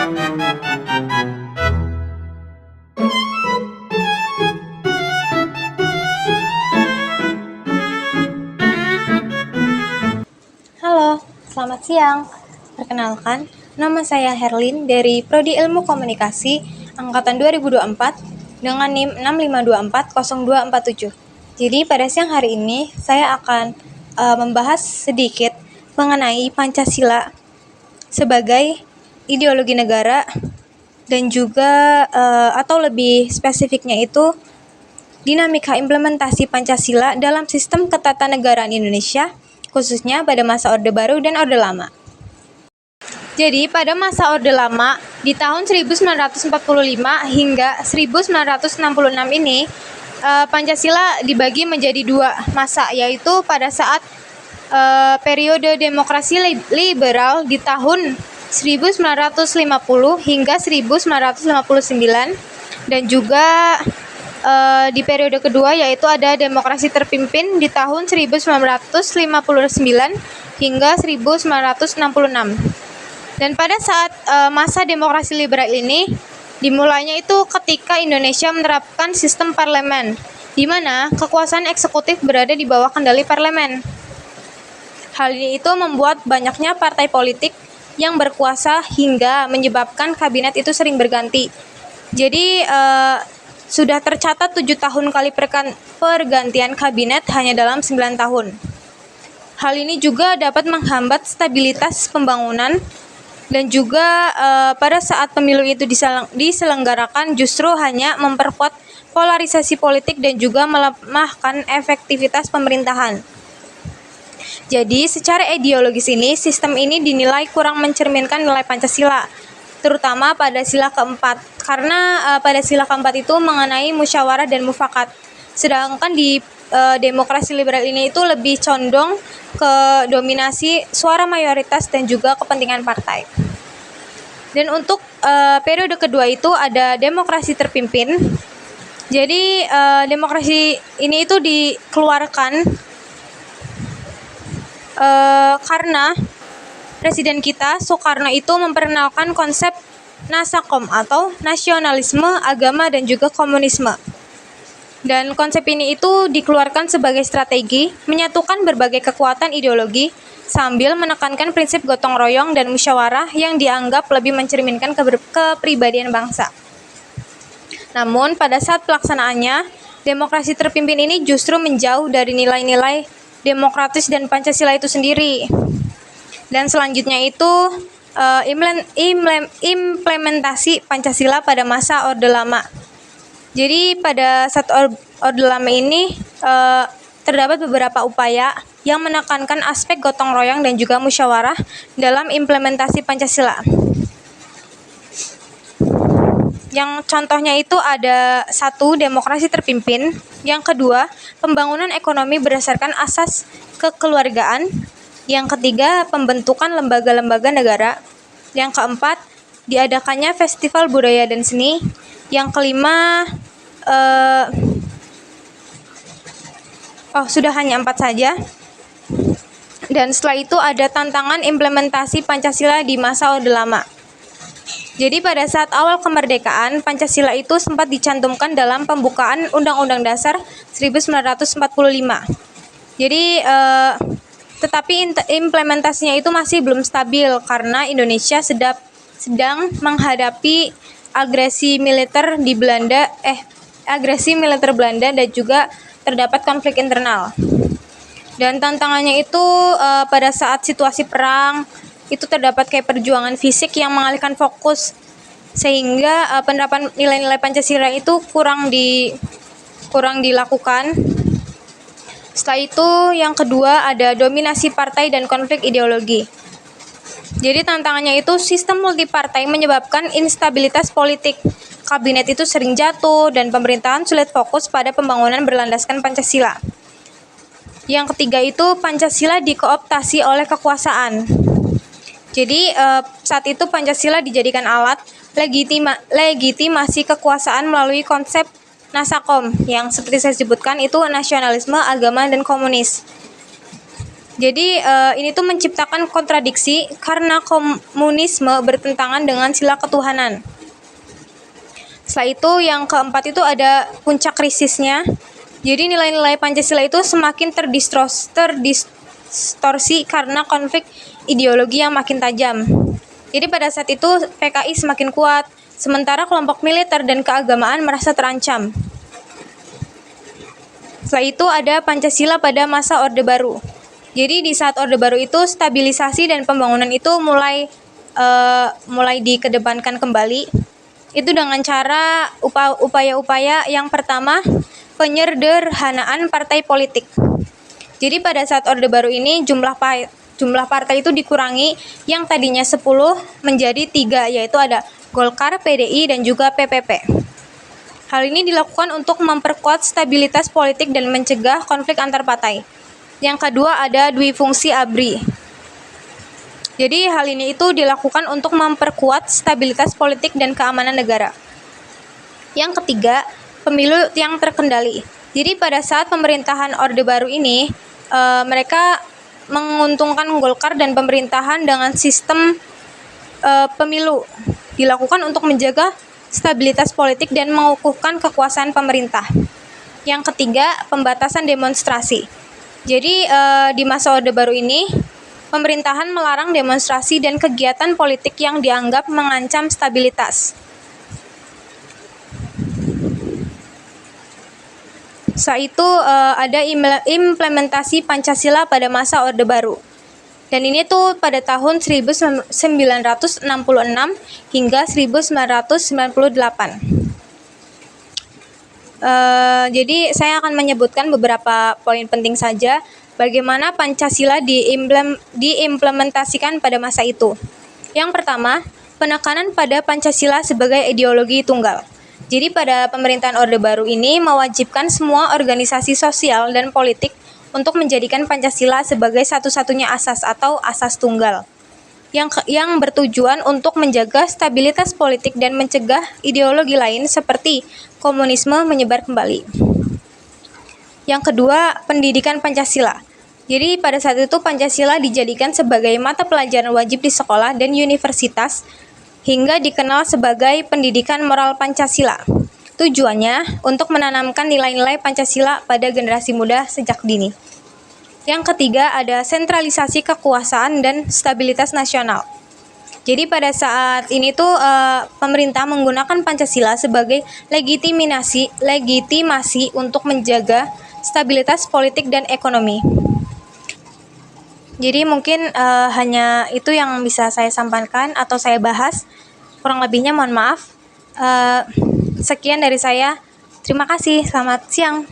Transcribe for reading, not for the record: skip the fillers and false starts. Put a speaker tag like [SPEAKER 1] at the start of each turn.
[SPEAKER 1] Halo, selamat siang. Perkenalkan, nama saya Herlin dari Prodi Ilmu Komunikasi angkatan 2024 dengan NIM 65240247. Jadi pada siang hari ini saya akan membahas sedikit mengenai Pancasila sebagai ideologi negara dan juga atau lebih spesifiknya itu dinamika implementasi Pancasila dalam sistem ketatanegaraan Indonesia, khususnya pada masa Orde Baru dan Orde Lama. Jadi, pada masa Orde Lama, di tahun 1945 hingga 1966 ini, Pancasila dibagi menjadi dua masa, yaitu pada saat periode demokrasi liberal di tahun 1950 hingga 1959, dan juga di periode kedua yaitu ada demokrasi terpimpin di tahun 1959 hingga 1966. Dan pada saat masa demokrasi liberal ini dimulainya itu ketika Indonesia menerapkan sistem parlemen, di mana kekuasaan eksekutif berada di bawah kendali parlemen. Hal ini itu membuat banyaknya partai politik yang berkuasa hingga menyebabkan kabinet itu sering berganti. Jadi sudah tercatat 7 tahun kali pergantian kabinet hanya dalam 9 tahun. Hal ini juga dapat menghambat stabilitas pembangunan, dan juga pada saat pemilu itu diselenggarakan justru hanya memperkuat polarisasi politik dan juga melemahkan efektivitas pemerintahan. Jadi secara ideologis ini, sistem ini dinilai kurang mencerminkan nilai Pancasila, terutama pada sila keempat, karena pada sila keempat itu mengenai musyawarah dan mufakat, sedangkan di demokrasi liberal ini itu lebih condong ke dominasi suara mayoritas dan juga kepentingan partai. Dan untuk periode kedua itu ada demokrasi terpimpin. Jadi demokrasi ini itu dikeluarkan karena Presiden kita Soekarno itu memperkenalkan konsep Nasakom atau nasionalisme, agama, dan juga komunisme. Dan konsep ini itu dikeluarkan sebagai strategi menyatukan berbagai kekuatan ideologi sambil menekankan prinsip gotong royong dan musyawarah yang dianggap lebih mencerminkan kepribadian bangsa. Namun pada saat pelaksanaannya, demokrasi terpimpin ini justru menjauh dari nilai-nilai demokratis dan Pancasila itu sendiri. Dan selanjutnya itu implementasi Pancasila pada masa Orde Lama. Jadi pada saat Orde Lama ini terdapat beberapa upaya yang menekankan aspek gotong royong dan juga musyawarah dalam implementasi Pancasila. Yang contohnya itu ada 1. Demokrasi terpimpin. Yang kedua, pembangunan ekonomi berdasarkan asas kekeluargaan. Yang ketiga, pembentukan lembaga-lembaga negara. Yang keempat, diadakannya festival budaya dan seni. Yang kelima, sudah hanya 4 saja. Dan setelah itu ada tantangan implementasi Pancasila di masa Orde Lama. Jadi pada saat awal kemerdekaan, Pancasila itu sempat dicantumkan dalam pembukaan Undang-Undang Dasar 1945. Jadi tetapi implementasinya itu masih belum stabil karena Indonesia sedang menghadapi agresi militer Belanda dan juga terdapat konflik internal. Dan tantangannya itu pada saat situasi perang itu terdapat kayak perjuangan fisik yang mengalihkan fokus, sehingga penerapan nilai-nilai Pancasila itu kurang dilakukan. Setelah itu yang kedua ada dominasi partai dan konflik ideologi. Jadi tantangannya itu sistem multipartai menyebabkan instabilitas politik. Kabinet itu sering jatuh dan pemerintahan sulit fokus pada pembangunan berlandaskan Pancasila. Yang ketiga itu Pancasila dikooptasi oleh kekuasaan. Jadi saat itu Pancasila dijadikan alat legitimasi kekuasaan melalui konsep Nasakom yang seperti saya sebutkan itu nasionalisme, agama, dan komunis. Jadi ini tuh menciptakan kontradiksi karena komunisme bertentangan dengan sila ketuhanan. Setelah itu yang keempat itu ada puncak krisisnya. Jadi nilai-nilai Pancasila itu semakin terdistorsi karena konflik ideologi yang makin tajam. Jadi pada saat itu PKI semakin kuat, sementara kelompok militer dan keagamaan merasa terancam. Setelah itu ada Pancasila pada masa Orde Baru. Jadi di saat Orde Baru itu stabilisasi dan pembangunan itu mulai dikedepankan kembali. Itu dengan cara upaya-upaya yang pertama, penyederhanaan partai politik. Jadi pada saat Orde Baru ini jumlah partai itu dikurangi, yang tadinya 10 menjadi 3, yaitu ada Golkar, PDI, dan juga PPP. Hal ini dilakukan untuk memperkuat stabilitas politik dan mencegah konflik antar partai. Yang kedua ada duifungsi ABRI. Jadi hal ini itu dilakukan untuk memperkuat stabilitas politik dan keamanan negara. Yang ketiga, pemilu yang terkendali. Jadi pada saat pemerintahan Orde Baru ini, mereka menguntungkan Golkar dan pemerintahan dengan sistem pemilu dilakukan untuk menjaga stabilitas politik dan mengukuhkan kekuasaan pemerintah. Yang ketiga, pembatasan demonstrasi. Jadi di masa Orde Baru ini, pemerintahan melarang demonstrasi dan kegiatan politik yang dianggap mengancam stabilitas. Setelah itu ada implementasi Pancasila pada masa Orde Baru. Dan ini tuh pada tahun 1966 hingga 1998. Jadi saya akan menyebutkan beberapa poin penting saja bagaimana Pancasila diimplementasikan pada masa itu. Yang pertama, penekanan pada Pancasila sebagai ideologi tunggal. Jadi pada pemerintahan Orde Baru ini mewajibkan semua organisasi sosial dan politik untuk menjadikan Pancasila sebagai satu-satunya asas atau asas tunggal yang bertujuan untuk menjaga stabilitas politik dan mencegah ideologi lain seperti komunisme menyebar kembali. Yang kedua, pendidikan Pancasila. Jadi pada saat itu Pancasila dijadikan sebagai mata pelajaran wajib di sekolah dan universitas hingga dikenal sebagai pendidikan moral Pancasila. Tujuannya untuk menanamkan nilai-nilai Pancasila pada generasi muda sejak dini. Yang ketiga ada sentralisasi kekuasaan dan stabilitas nasional. Jadi pada saat ini tuh pemerintah menggunakan Pancasila sebagai legitimasi untuk menjaga stabilitas politik dan ekonomi. Jadi mungkin hanya itu yang bisa saya sampaikan atau saya bahas. Kurang lebihnya mohon maaf. Sekian dari saya. Terima kasih. Selamat siang.